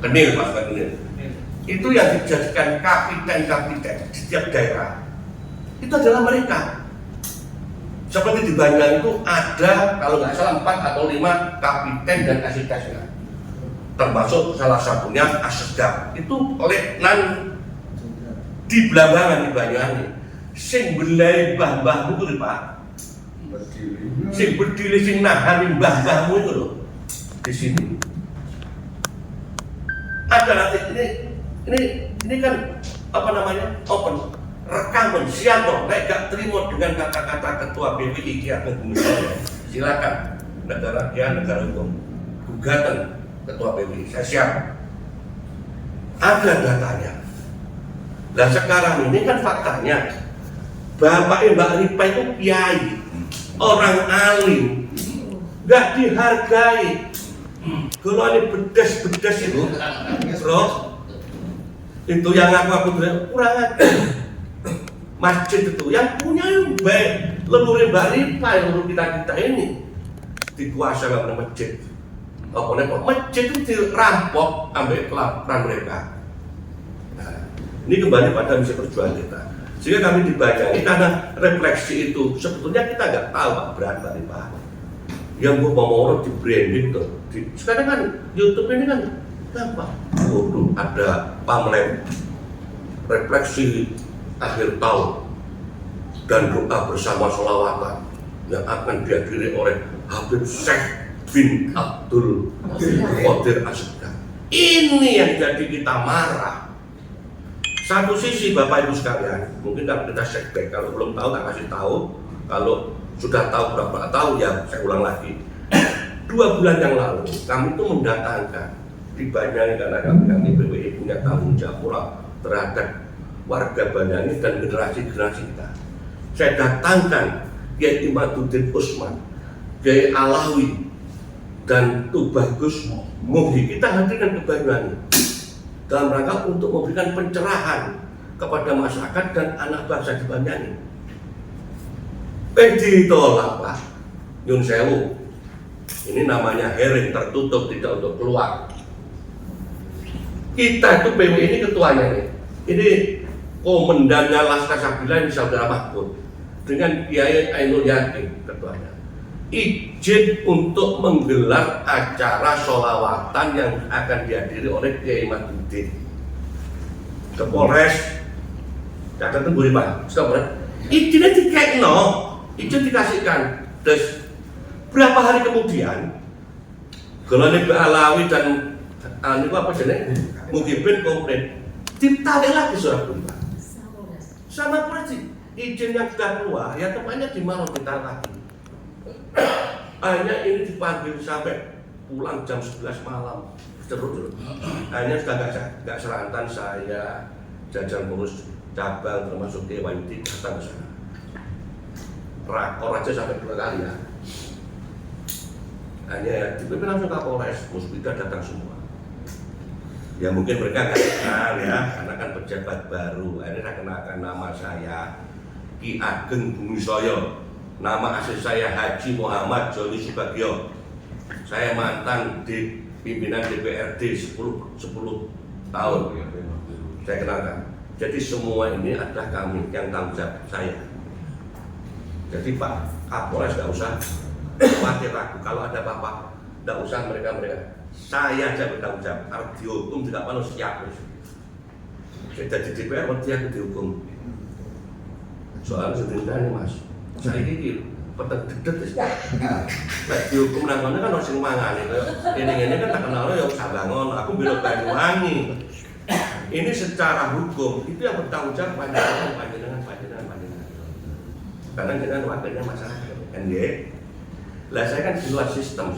Kenil pasukan Kenil. Itu yang dijadikan kapiten di setiap daerah. Itu adalah mereka. Seperti di Banjar itu ada kalau nggak salah 4 atau 5 kapiten dan asistesnya. Termasuk salah satunya Asesdam. Itu letnan di Blambangan di Banyuwangi. Sing belai mbah-mbahmu itu Pak. Sing berdiri sing nahani mbah-mbahmu itu loh. Di sini. Ada nanti ini kan apa namanya? Open rekaman siapa gak terima dengan kata-kata ketua BPI Ki Ageng Gumisoyo, silakan negara hukum gugatan ketua BPI, saya siap. Ada datanya. Nah sekarang ini kan faktanya Bapak Mbak Ripa itu kiai, orang alim, gak dihargai. Kalau ini bedes itu, bro, itu yang aku kurang aja. Masjid itu yang punya yang baik, leluhur Mbak Ripa, leluhur kita ini dikuasai oleh masjid. Masjid itu dirampok ambil kelaparan mereka. Nah, ini kembali pada misi perjuangan kita. Sehingga kami dibayangi karena refleksi itu sebetulnya kita nggak tahu Pak Berat Mbak Ripa. Yang mau di branding tuh. Sekarang kan YouTube ini kan apa? Ada pameran refleksi akhir tahun dan doa bersama sholawatan yang akan dihadiri oleh Habib Syekh bin Abdul Qadir Asegaf. Ini yang jadi kita marah. Satu sisi Bapak Ibu sekalian, mungkin kalau kita check back, kalau belum tahu tak kasih tahu, kalau sudah tahu berapa tahu ya saya ulang lagi. 2 bulan yang lalu kami itu mendatangkan di Banyuwangi karena kami BPI punya tanggung jawab terhadap warga Banyuwangi dan generasi kita. Saya datangkan Kiai Imaduddin Usman, Kiai Alawi dan Tubagus Muhyi, kita hadirkan ke Banyuwangi dalam rangka untuk memberikan pencerahan kepada masyarakat dan anak bangsa di Banyuwangi. Ditolak Pak Yun Sewu. Ini namanya hearing tertutup, tidak untuk keluar. Kita itu PWI ini ketuanya nih. Ini komandannya Laskar Sabila ini Saudara Mahfud dengan Kiai Ainul Yakin ketuanya. Izin untuk menggelar acara sholawatan yang akan dihadiri oleh Kiai Imaduddin. Ke Polres, catatan boleh Pak, stop Pak. Izinnya dikekno, izin dikasihkan. Terus berapa hari kemudian, Golani Alawi dan ini apa jenis Muhyiddin komplain, ditarik lagi surat perintah. Sama persis izin yang sudah keluar, ya tempatnya di Malang ditarik lagi. Akhirnya ini dipanggil sampai pulang jam 11 malam terus. Akhirnya sudah nggak serantan saya, jajaran pengurus cabang termasuk Dewan Yudi datang ke sana. Rakor aja sampai 2 kali ya. Hanya dipimpin langsung Kapolres, Musbida datang semua. Ya mungkin mereka nggak kenal ya, karena kan pejabat baru. Akhirnya kenakan nama saya Ki Ageng Gumisoyo, nama asli saya Haji Muhammad Joni Subagio. Saya mantan di pimpinan DPRD 10 tahun. Saya kenalkan. Jadi semua ini adalah kami yang tanggung jawab saya. Jadi Pak Kapolres nggak usah khawatir ragu, kalau ada apa-apa tidak usah mereka saya aja bertanggung jawab. Harus dihukum tidak perlu siap. Saya jadi DPR dia dihukum. Soalnya sebenarnya ini Mas, saya ini petek dedet dihukum namanya kan harus mangan ini kan tak kenal yang Sabangon, aku bilang Banyuwangi. Ini secara hukum itu yang bertanggung jawab panjenengan. Karena dengan wakilnya masyarakat kan ya. Lah saya kan di luar sistem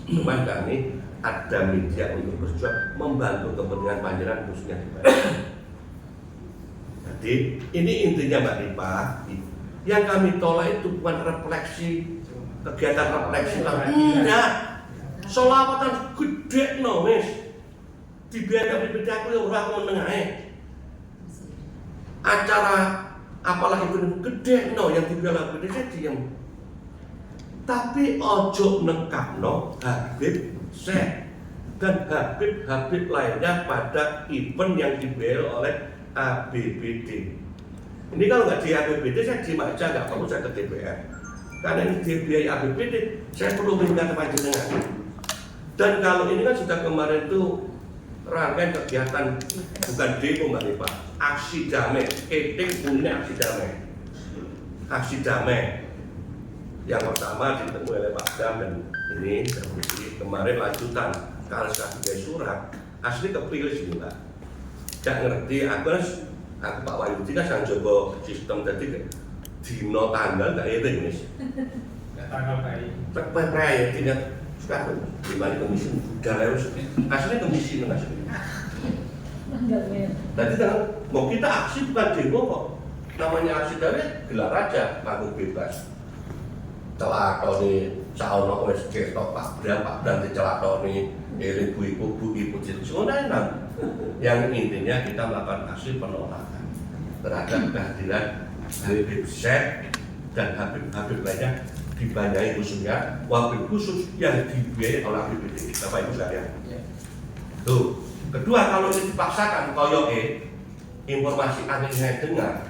cuman kami ada media untuk berjuang membantu kepentingan panjenengan khususnya di Banyuwangi. Jadi ini intinya Mbak Ripa, yang kami tolak itu bukan refleksi kegiatan refleksi enggak, sholawatan gede no wis dibiarkan PPD aku yang ora menengah acara apalagi itu gede no yang dibiarkan PPD saya diam. Tapi ojo nekakno Habib Syekh dan Habib-Habib lainnya pada event yang dibiayai oleh ABBD. Ini kalau nggak di ABBD saya diem aja, nggak perlu saya ke DPR. Karena ini dibiayai ABBD, saya perlu minta panjenengan. Dan kalau ini kan sudah kemarin itu rangkaian kegiatan, bukan demo Mbak Rifa, aksi damai, bunyinya aksi damai. Aksi damai yang pertama ditemui oleh Pak Dam dan ini kemarin lanjutan kalau saya surat asli kepilih sih Mbak. Gak ngerti, aku Pak Wahyudi kan sang coba sistem tadi dino tanggal gak itu ini. Tanggal baik. Percaya tidak sekarang gimana komisi udah lewat asli komisi mengasih. Tadi kan mau kita aksi bukan demo kok. Namanya aksi dari gelar aja, panggung bebas. Celakoni saono wis ketok Pak Bram dicelakoni ibu-ibu sebenarnya yang intinya kita melakukan aksi penolakan terhadap kehadiran Habib Syekh dan Habib-Habib lainnya dibanyain khususnya wabil khusus yang dibiayai oleh ABBD. Bapak Ibu sekalian. Tuh, kedua kalau ini dipaksakan koyoke informasi aneh saya dengar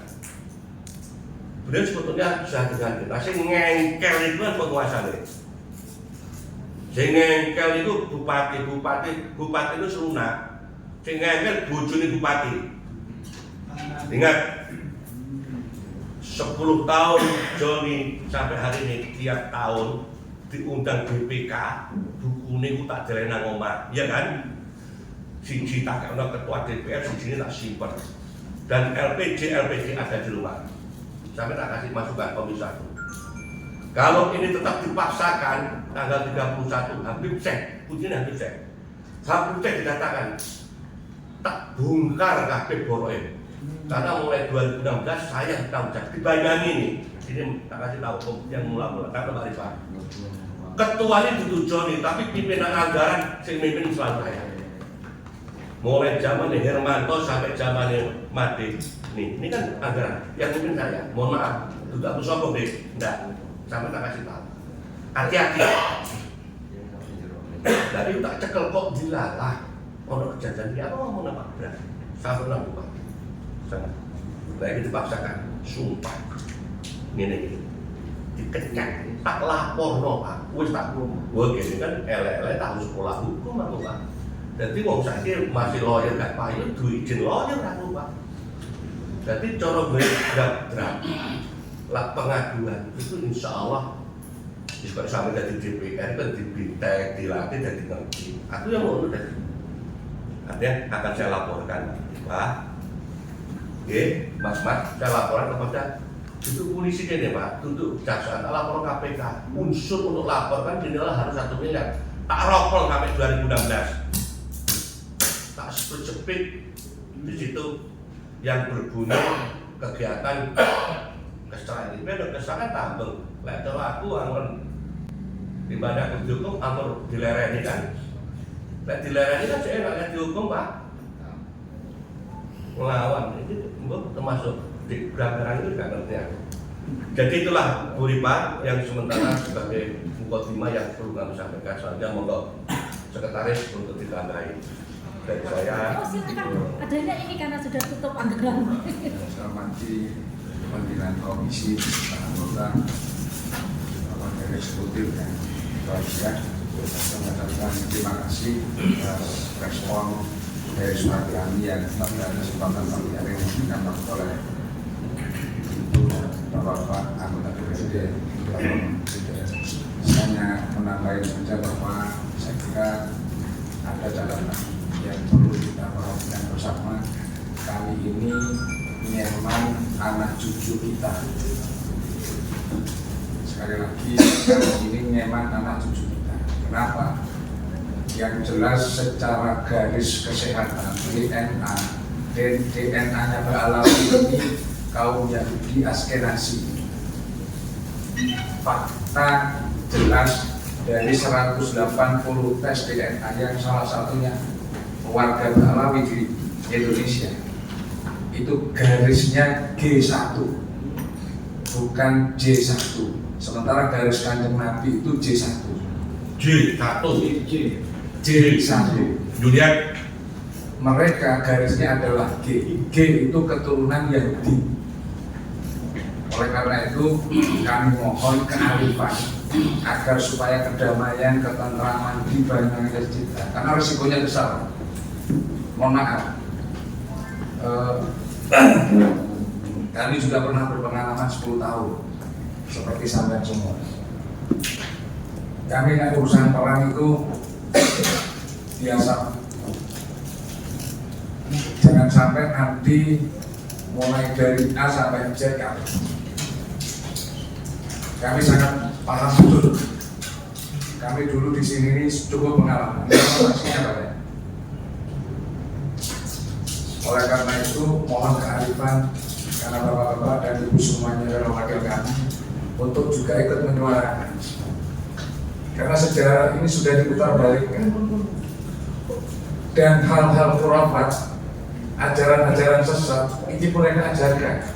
beliau sebetulnya bisa dengan kita. Sing ngengkel itu kan penguasanya. Sing ngengkel itu bupati itu selunak. Sing ngengkel bojone bupati. Ingat 10 tahun Joni sampai hari ini tiap tahun diundang BPK buku ini tak jalan nang omah, ya kan? Siji tak kena ketua DPR, siji tak simpen. Dan LPG ada di rumah. Sampai tak kasih masukan Komisi 1. Kalau ini tetap dipaksakan tanggal 31 Habib Syekh, pujian Habib Syekh. Habib Syekh dikatakan tak bongkar kabeh boroke. Karena mulai 2016 saya tahu dibayangin ini tak kasih tahu yang mula-mula kata Mbak Rifa. Ketua ini duduk Joni, tapi pimpinan anggaran sing mimpin selalu saya. Mulai zaman Hermanto sampai zaman Made. Nih, ini kan anggaran yang mimpin saya. Mohon maaf, tidak aku sombong deh. Enggak, sampai tak kasih tahu. Hati-hati. Dari tak cekel kok dilalah. Ono kejadian dia apa mau nama berat. Saya pernah lupa. Sangat. Lagi dipaksakan, sumpah. Ini dikenyang, tak lapor no Pak. Wis tak gua gini kan ele-ele tahu sekolah hukum aku Pak. Jadi wong saiki masih lawyer gak payu duwe izin lawyer aku Pak. Jadi cara berdrap lah pengaduan itu insya Allah kalau sampai dari DPR kan dibintek, dilatih dan ngerti. Aku yang mau dari artinya akan saya laporkan Pak. Oke, Mas, saya laporan kepada itu polisi ini Pak, untuk jaksa, tak lapor KPK. Unsur untuk laporkan inilah harus 1 miliar. Tak rokol sampai 2016. Tak sepit-sepit di situ yang berbunyi kegiatan kesalahan ini, beda kesalahan tambeng. Lek kalau aku anggur di badan aku dihukum, anggur dilereni kan. Lek dilereni kan saya enaknya dihukum Pak. Melawan itu termasuk di pelanggaran itu nggak ngerti aku. Jadi itulah Bu Rifa yang sementara sebagai mukadimah yang perlu kami sampaikan. Soalnya monggo sekretaris untuk ditambahi. Dan saya adanya ini karena sudah tutup anggaran. Saya hormati pimpinan komisi, anggota, wakil eksekutif dan keluarga. Saya mengucapkan terima kasih atas respon dari surat kami yang pada kesempatan pagi hari ini didapat oleh Bapak anggota DPRD. Saya hanya menambahkan saja bahwa saya kira ada catatan yang perlu kita perhatikan bersama. Kali ini memang anak cucu kita. Sekali lagi, kali ini memang anak cucu kita. Kenapa? Yang jelas secara garis kesehatan DNA dan DNA-nya beralawi ini kaum Yahudi Askenazi. Fakta jelas dari 180 tes DNA yang salah satunya warga Balawi di Indonesia itu garisnya G1 bukan J1, sementara garis Kanjeng Nabi itu J1. J1 Sandi. Julian. Mereka garisnya adalah G. G itu keturunan Yahudi. Oleh karena itu kami mohon kearifan agar supaya kedamaian, ketentraman di Banyuwangi tercipta. Karena risikonya besar. Mohon maaf. Kami juga pernah berpengalaman 10 tahun seperti sampean semua. Kami naik urusan perang itu biasa. Jangan sampai nanti mulai dari A sampai Z kami sangat paham betul. Kami dulu di sini ini cukup pengalaman. Oleh karena itu mohon kearifan karena bapak-bapak dan ibu semuanya adalah wakil kami untuk juga ikut menyuarakan. Karena sejarah ini sudah diputar balikkan dan hal-hal khurafat, ajaran-ajaran sesat ini mereka ajarkan.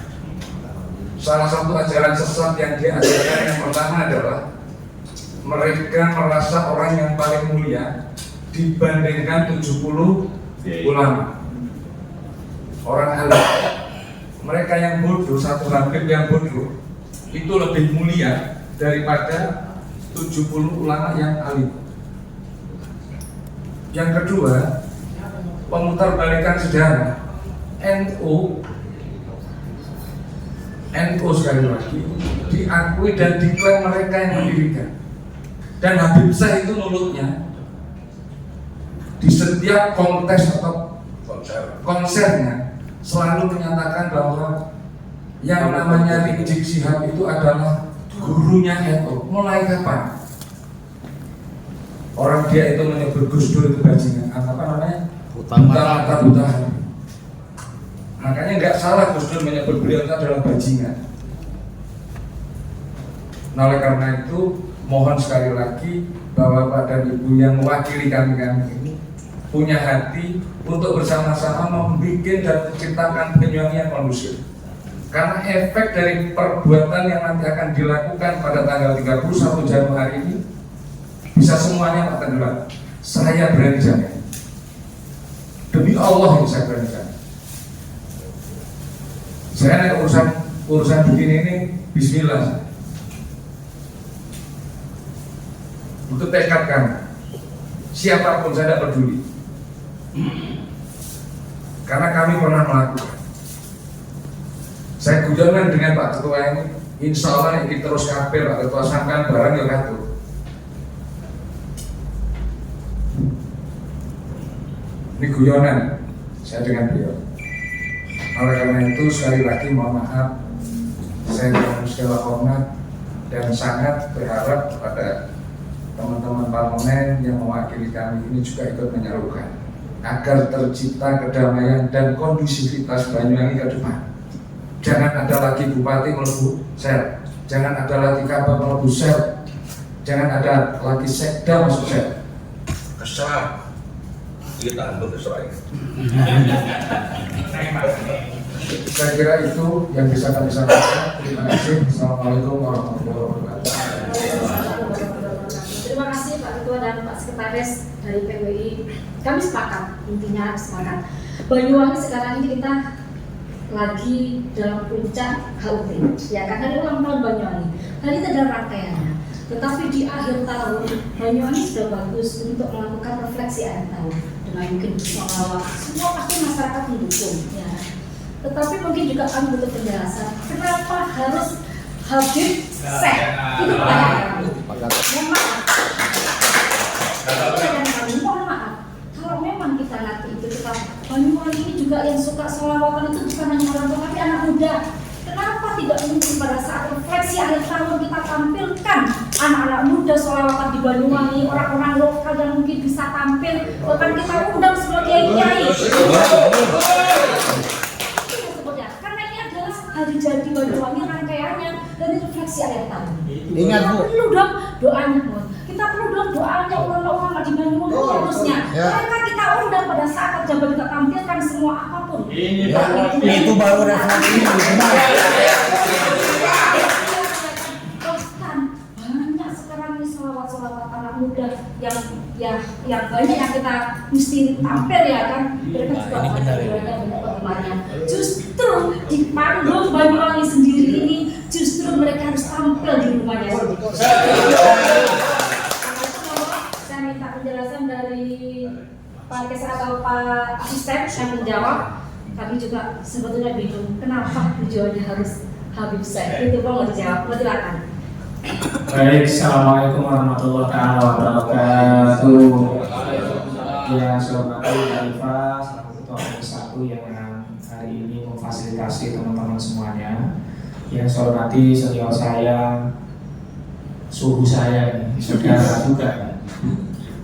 Salah satu ajaran sesat yang dia ajarkan yang pertama adalah mereka merasa orang yang paling mulia dibandingkan 70 ulama. Orang alim, mereka yang bodoh, satu habib yang bodoh itu lebih mulia daripada 70 ulama yang alim. Yang kedua, pemutarbalikan sejarah. NU sekali lagi diakui dan diklaim mereka yang mendirikan. Dan Habib Syekh itu mulutnya di setiap kontes atau konsernya selalu menyatakan bahwa yang namanya Rizik Syihab itu adalah gurunya NU. Mulai kapan? Orang dia itu menyebut Gus Dur itu bajingan. Apa namanya? Buta. Makanya nggak salah Gus Dur menyebut beliau itu adalah bajingan. Nah, oleh karena itu mohon sekali lagi bahwa Bapak dan Ibu yang mewakili kami ini punya hati untuk bersama-sama membuat dan menciptakan Banyuwangi yang kondusif. Karena efek dari perbuatan yang nanti akan dilakukan pada tanggal 31 Januari ini bisa semuanya Pak Tenggelam. Saya berani jamin. Demi Allah yang saya berani jamin. Saya naik urusan begini ini bismillah. Untuk tekad kami. Siapapun saya tidak peduli. Karena kami pernah melakukan. Saya guyonan dengan Pak Ketua ini, insya Allah ini terus kabel Pak Ketua sampean barang yang ngatur. Ini guyonan saya dengan beliau. Oleh karena itu sekali lagi mohon maaf, saya dengan segala hormat dan sangat berharap kepada teman-teman parlemen yang mewakili kami ini juga ikut menyerukan agar tercipta kedamaian dan kondusivitas Banyuwangi ke depan. Jangan ada lagi bupati melebu sel, jangan ada lagi kabak melebu sel, jangan ada lagi sekda masuk sel. Kesal. Kita ambil keserai. Saya kira itu yang bisa kami sampaikan. Terima kasih. Assalamualaikum warahmatullahi wabarakatuh. Terima kasih Pak Ketua dan Pak Sekretaris dari PWI. Kami sepakat, intinya sepakat. Banyuwangi sekarang ini kita lagi dalam puncak HUT, ya kan, hari ulang tahun Banyuwangi. Hari itu ada rangkaiannya. Tetapi di akhir tahun Banyuwangi sudah bagus untuk melakukan refleksi akhir tahun dengan mungkin selawat. Semua pasti masyarakat mendukung, ya. Tetapi mungkin juga kami butuh penjelasan. Kenapa harus Habib Syekh? Itu pertanyaan kami. Mohon maaf. Mohon maaf. Kalau memang kita nanti itu kita Banyuwangi ini juga yang suka sholawatan itu bukan hanya orang tua tapi anak muda. Kenapa tidak mungkin pada saat refleksi akhir tahun kita tampilkan anak-anak muda sholawatan di Banyuwangi, orang-orang lokal yang mungkin bisa tampil, bahkan kita undang sebagai kiai. Karena ini adalah hari jadi Banyuwangi rangkaiannya dari refleksi akhir tahun. Ingat Bu. Kita perlu dong doanya Bu. Kita perlu dong doanya ulama-ulama di Banyuwangi harusnya. Mereka kita undang pada saat jabat kita tampilkan semua apapun. Itu baru refleksi. Bahkan banyak sekarang ini sholawat anak muda ya yang banyak yang kita mesti tampil ya kan, mereka juga Ini benar ya. banyak penggemarnya. Justru di panggung Banyuwangi sendiri ini justru mereka harus tampil di rumahnya sendiri. Saya minta penjelasan dari Pak Kesra atau Pak Asisten yang menjawab. Kami juga sebetulnya bingung kenapa tujuannya harus Habib Syekh. Itu mau dijawab, silakan. Baik, assalamualaikum warahmatullahi wabarakatuh. Ya, Sobat Alifah, selaku ketua Komisi 1 yang hari ini memfasilitasi teman-teman semuanya. Yang saya hormati senior saya, suhu saya, saudara juga,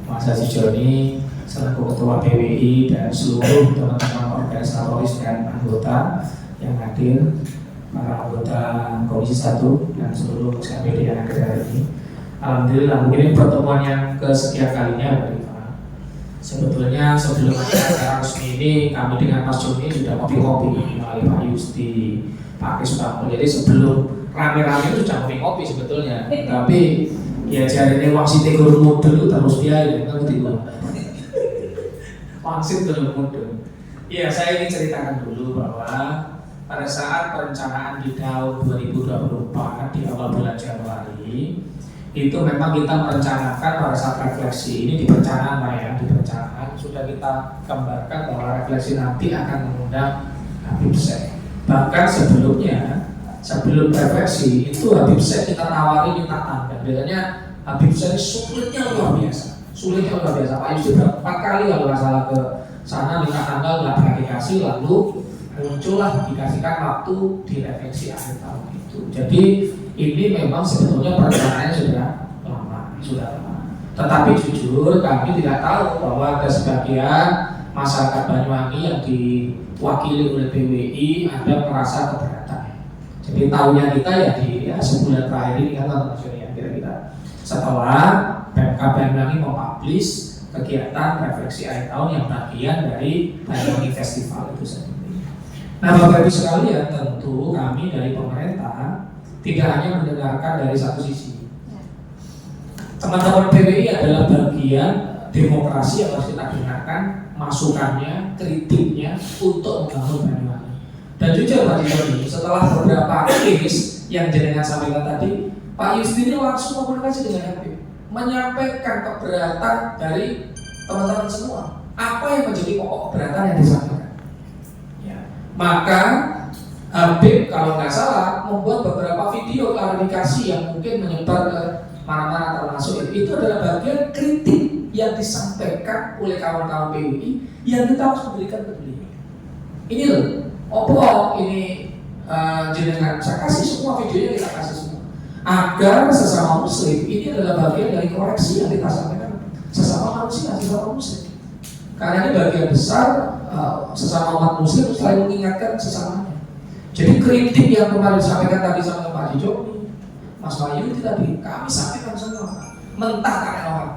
Mas Haji Joni, selaku ketua PWI dan seluruh teman-teman organisatoris dan anggota yang hadir, para anggota Komisi 1 dan seluruh SKPD yang hadir hari ini. Alhamdulillah, ini pertemuan yang kesekian kalinya, Pak Rifan. Sebetulnya sebelum acara resmi ini kami dengan Mas Joni sudah kopi-kopi melalui Pak Yusti, Pak Kesra. Jadi sebelum rame-rame itu sudah kopi-kopi sebetulnya. Tapi ya jadinya waksite guru model terus dia kan gitu. Waksite guru model. Ya, saya ingin ceritakan dulu bahwa pada saat perencanaan di tahun 2024 di awal bulan Januari itu memang kita merencanakan pada saat refleksi ini di perencanaan ya, di perencanaan sudah kita gambarkan bahwa refleksi nanti akan mengundang Habib Syekh. Bahkan sebelum refleksi itu Habib Syekh kita nawari minta tanggal. Biasanya Habib Syekh sulitnya luar biasa. Pak Yusuf sudah 4 kali kalau masalah ke sana minta tanggal nggak dikasih, lalu muncullah dikasihkan waktu di refleksi akhir tahun itu. Jadi ini memang sebetulnya perencanaannya sudah lama. Tetapi jujur kami tidak tahu bahwa ada sebagian masyarakat Banyuwangi yang diwakili oleh PWI ada merasa keberatan. Jadi tahunya kita ya di sebulan terakhir ini kan kira-kira setelah PMK Banyuwangi mempublish kegiatan refleksi akhir tahun yang bagian dari Banyuwangi Festival itu sendiri. Nah, Bapak Ibu sekalian, tentu kami dari pemerintah tidak hanya mendengarkan dari satu sisi. Teman-teman PWI adalah bagian demokrasi yang harus kita dengarkan masukannya, kritiknya untuk membangun Banyuwangi. Dan jujur Pak Joni, setelah beberapa case yang jenengan sampaikan tadi, Pak Yusti ini langsung komunikasi dengan Habib, menyampaikan keberatan dari teman-teman semua. Apa yang menjadi pokok keberatan yang disampaikan? Maka Habib kalau nggak salah membuat beberapa video klarifikasi yang mungkin menyebar ke mana-mana termasuk itu adalah bagian kritik yang disampaikan oleh kawan-kawan PWI yang kita harus berikan ke beliau. Ini loh, ini jenengan saya kasih semua videonya, kita kasih semua agar sesama muslim ini adalah bagian dari koreksi yang kita sampaikan sesama manusia, sesama muslim. Karena ini bagian besar sesama umat muslim selalu mengingatkan sesamanya. Jadi kritik yang kemarin disampaikan tadi sama Pak Joni, Mas Wahyu itu tadi kami sampaikan semua mentah karena orang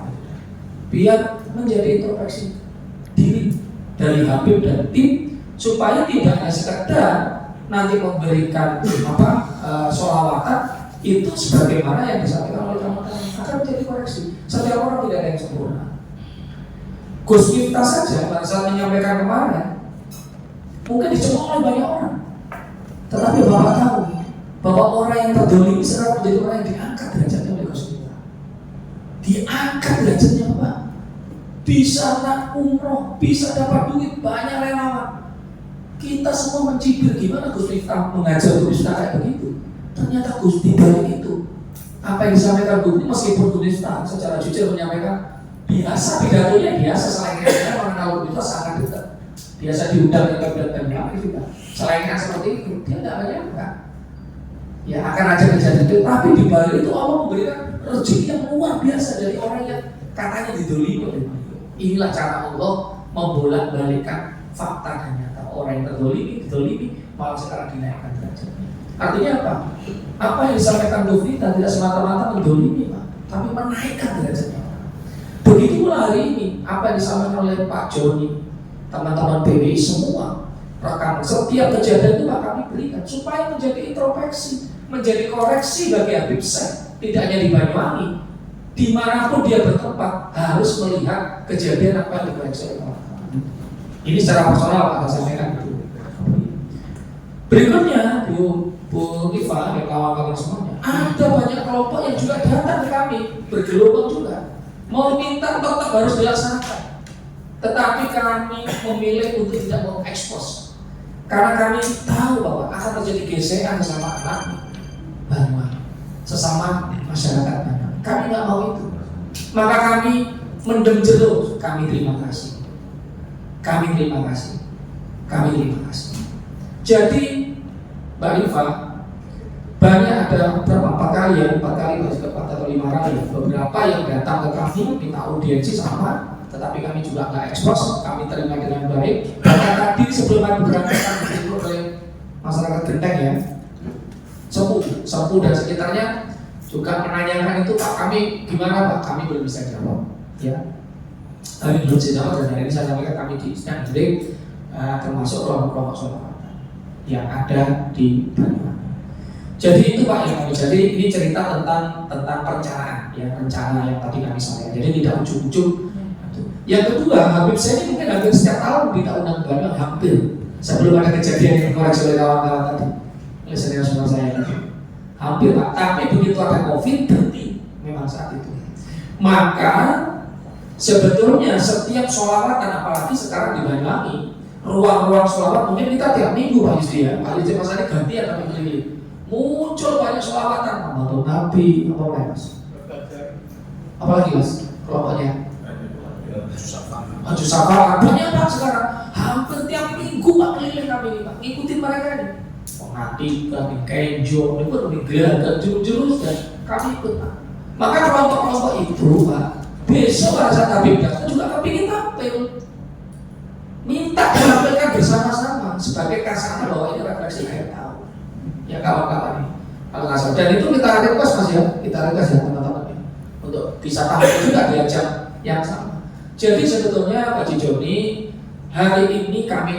biar menjadi introspeksi diri dari Habib dan tim supaya tidak hanya sekedar nanti memberikan sholawatan itu sebagaimana yang disampaikan oleh teman-teman akan menjadi koreksi. Setiap orang tidak ada yang sempurna. Gus Miftah saja pada saat menyampaikan kemarin mungkin dicemooh oleh banyak orang, tetapi Bapak tahu bahwa orang yang terdolimi sekarang menjadi orang yang diangkat derajatnya oleh Gus Miftah. Diangkat derajatnya Pak, bisa nak umroh, bisa dapat duit, banyak relawan. Kita semua mencibir gimana Gus Miftah mengajar Gus Miftah kayak begitu. Ternyata Gus di balik itu apa yang disampaikan Gus meskipun Gus Miftah secara jujur menyampaikan biasa pidatonya biasa, selainnya orang kalau itu sangat dekat, biasa diundang ke Banyuwangi juga. Selainnya seperti itu dia tidak banyak ya akan aja kejadian itu, tapi di balik itu Allah memberikan rezeki yang luar biasa dari orang yang katanya didolimi oleh beliau. Inilah cara Allah membolak-balikkan fakta dan nyata. Orang yang didolimi malah sekarang dinaikkan derajatnya. Artinya apa? Apa yang disampaikan Gus Miftah tidak semata-mata mendolimi Pak, tapi menaikkan derajatnya. Begitu pula hari ini apa yang disampaikan oleh Pak Joni, teman-teman PWI semua rekaman setiap kejadian itu kami berikan supaya menjadi introspeksi, menjadi koreksi bagi Habib Syekh tidak hanya di Banyuwangi, di dimanapun dia bertempat harus melihat kejadian apa yang dikoreksi oleh kawan-kawan. Ini secara personal Pak saya sampaikan itu. Berikutnya Bu Iva dan kawan-kawan semuanya, ada banyak kelompok yang juga datang ke kami bergelombang juga mau minta tetap harus dilaksanakan, tetapi kami memilih untuk tidak mengekspos karena kami tahu bahwa akan terjadi gesekan sama anak Banyuwangi, sesama masyarakat Banyuwangi. Kami nggak mau itu, maka kami mendem jeruk. Kami terima kasih, kami terima kasih, kami terima kasih. Jadi Mbak Rifa, banyak ada berapa 4 kali 4 atau 5 kali beberapa yang datang ke kami minta audiensi sama, tetapi kami juga nggak ekspos, kami terima dengan baik. Karena tadi sebelum kami berangkat disebut oleh masyarakat Genteng ya, Sepu dan sekitarnya juga menanyakan itu, Pak kami gimana Pak, kami belum bisa jawab ya, kami belum bisa jawab. Dan hari ini saya sampaikan kami di sedang hearing termasuk kelompok-kelompok sholawat yang ada di Banyuwangi. Jadi itu Pak yang kami, jadi ini cerita tentang perencanaan ya, rencana yang tadi kami sampaikan. Jadi tidak ujung-ujung. Yang kedua, Habib saya ini mungkin hampir setiap tahun kita undang Banyuwangi, hampir sebelum ada kejadian yang dikoreksi oleh kawan-kawan tadi, oleh senior-senior saya tadi, hampir Pak. Tapi begitu ada COVID berhenti memang saat itu. Maka sebetulnya setiap sholawatan, apalagi sekarang di Banyuwangi, ruang-ruang sholawat mungkin kita tiap minggu Pak Yusri ya, Pak Yusri Mas Adi gantian tapi keliling. Muncul banyak sholawatan, Muhammad Nabi, apa lagi Mas? Apalagi Mas? Kelompoknya? Maju Safar, banyak Pak sekarang. Hampir tiap minggu Pak keliling kami ini Pak, ngikutin mereka ini. Pengati, kami kenjo, ini gelagat, jurus-jurus dan kami ikut Pak. Maka kelompok-kelompok itu Pak, besok pada saat Habib datang juga kami ingin tampil. Minta ditampilkan bersama-sama sebagai kasana bahwa ini refleksi akhir tahun. Ya kawan-kawan ini, kalau nggak salah. Dan itu kita request Mas ya, kita request ya teman-teman ini untuk bisa tampil juga di jam yang sama. Jadi sebetulnya Pak Joni, hari ini kami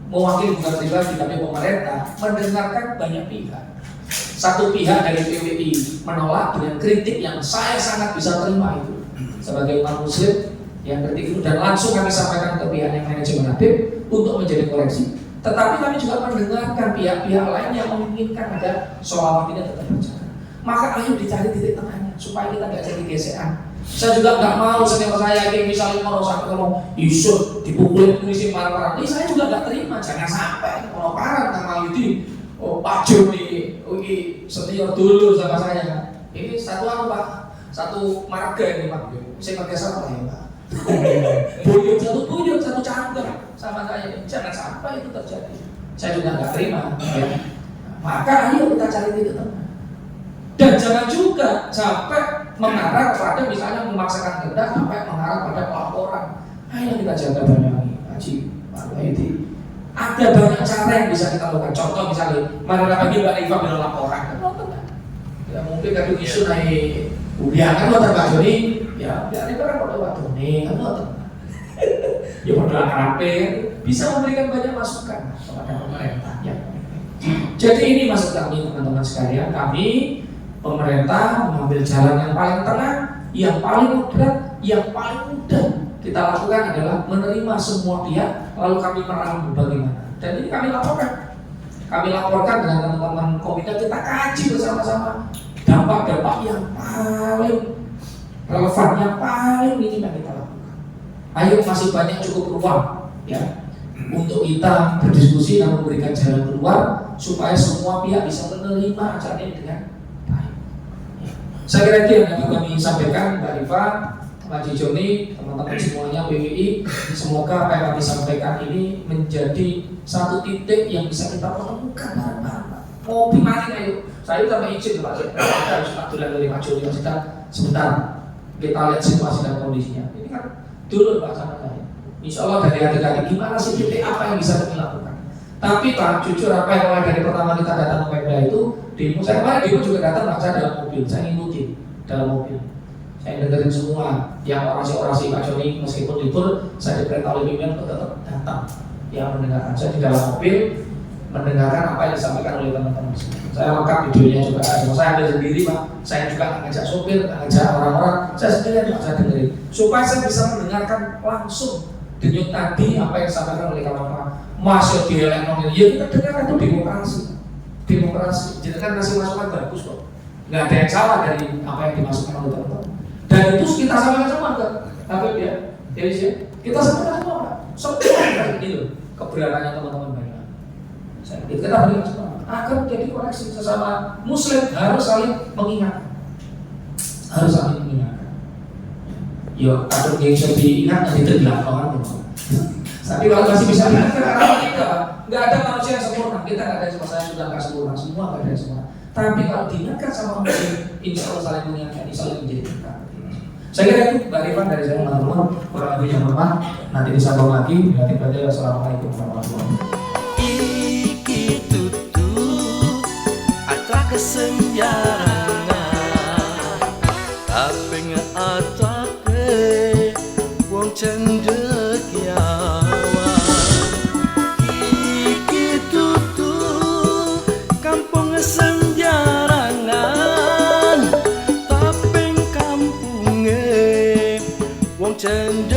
mewakili bukan pribadi tapi pemerintah mendengarkan banyak pihak. Satu pihak dari PWI menolak dengan kritik yang saya sangat bisa terima itu sebagai umat muslim yang kritik itu, dan langsung kami sampaikan ke pihak yang manajemen Habib untuk menjadi koreksi. Tetapi kami juga mendengarkan pihak-pihak lain yang menginginkan ada sholawat ini tetap berjalan. Maka ayo dicari titik tengahnya supaya kita nggak jadi gesekan. Saya juga nggak mau senior saya kayak misalnya mau sampai ngomong isu dipukulin polisi marah-marah. Ini saya juga nggak terima. Jangan sampai kalau parah tentang Yudi, Pak Joni, senior dulu sama saya. Ini satu Pak, satu marga ini Pak. Saya pakai sama ya Pak. Buyut satu canggung sama saya, jangan sampai itu terjadi. Saya juga nggak terima ya. Maka ayo kita cari titik tengah. Dan jangan juga sampai mengarah kepada misalnya memaksakan kehendak sampai mengarah pada pelaporan. Ayo kita jaga Banyuwangi, Haji, Pak Wahyudi. Ada banyak cara yang bisa kita lakukan. Contoh misalnya, mana pagi Mbak Rifa bilang laporan, ya mungkin kalau isu naik ubiangan lo Pak Joni, ya Mbak Rifa kan udah waktu nih, kan lo ya modal KP bisa memberikan banyak masukan kepada pemerintah ya. Jadi ini maksud kami teman-teman sekalian, kami pemerintah mengambil jalan yang paling tengah, yang paling moderat, yang paling mudah kita lakukan adalah menerima semua pihak, lalu kami merangkum bagaimana. Dan ini kami laporkan dengan teman-teman komite, kita kaji bersama-sama dampak-dampak yang paling relevan, yang paling minim yang kita lakukan. Ayo masih banyak cukup ruang ya untuk kita berdiskusi dan memberikan jalan keluar supaya semua pihak bisa menerima acara ini dengan baik. Ya. Saya kira itu yang dapat kami sampaikan Mbak Rifa, Pak Joni, teman-teman semuanya PWI. Semoga apa yang kami sampaikan ini menjadi satu titik yang bisa kita menemukan bareng-bareng. Ngopi mari ayo. Saya tambah izin Pak. Saya harus aturan dari Pak Joni sebentar. Kita lihat situasi dan kondisinya. Ini kan dulu Pak sama saya. Insya Allah dari hati-hati gimana sih titik apa yang bisa kami lakukan. Tapi Pak, jujur apa yang mulai dari pertama kita datang ke Pemda itu, demo saya kemarin demo juga datang Pak, saya dalam mobil, saya ngikutin dalam mobil. Saya dengerin semua yang orasi-orasi Pak Joni meskipun libur, saya diperintah oleh pimpinan untuk tetap datang yang mendengarkan. Saya di dalam mobil, mendengarkan apa yang disampaikan oleh teman-teman. Saya lengkap videonya juga ada. Saya ambil sendiri Pak. Saya juga ngajak sopir, ngajak orang-orang. Saya sendiri Pak, saya dengerin supaya saya bisa mendengarkan langsung denyut tadi apa yang disampaikan oleh kawan-kawan. Masuk di elektronik, ya kita dengar itu demokrasi. Demokrasi. Jadi kan ngasih masukan bagus kok. Nggak ada yang salah dari apa yang dimasukkan oleh teman-teman. Dan itu kita sampaikan semua kan, tapi ya, kita sampaikan semua Pak. Semua kayak ini loh, keberadaannya teman-teman banyak. Kita berikan semua agar menjadi koneksi sesama Muslim harus saling mengingatkan, harus saling mengingatkan. Yo, atau yang bisa diingat nanti terbilang orang itu. Tapi kalau masih bisa diingatkan karena kita nggak ada manusia yang sempurna, kita nggak ada yang sempurna, saya sudah nggak sempurna, semua nggak ada yang sempurna. Tapi kalau diingatkan sama Muslim, insya Allah saling mengingatkan, insya Allah menjadi kita. Saya kira itu Mbak Rifan dari saya teman-teman, kurang lebih yang bermanfaat. Nanti disambung lagi. Assalamualaikum warahmatullahi wabarakatuh. Kesenjangan tapi ngatake wong cendekiawan iki tutu kampung senjarangan tapi kampunge wong cendekiawan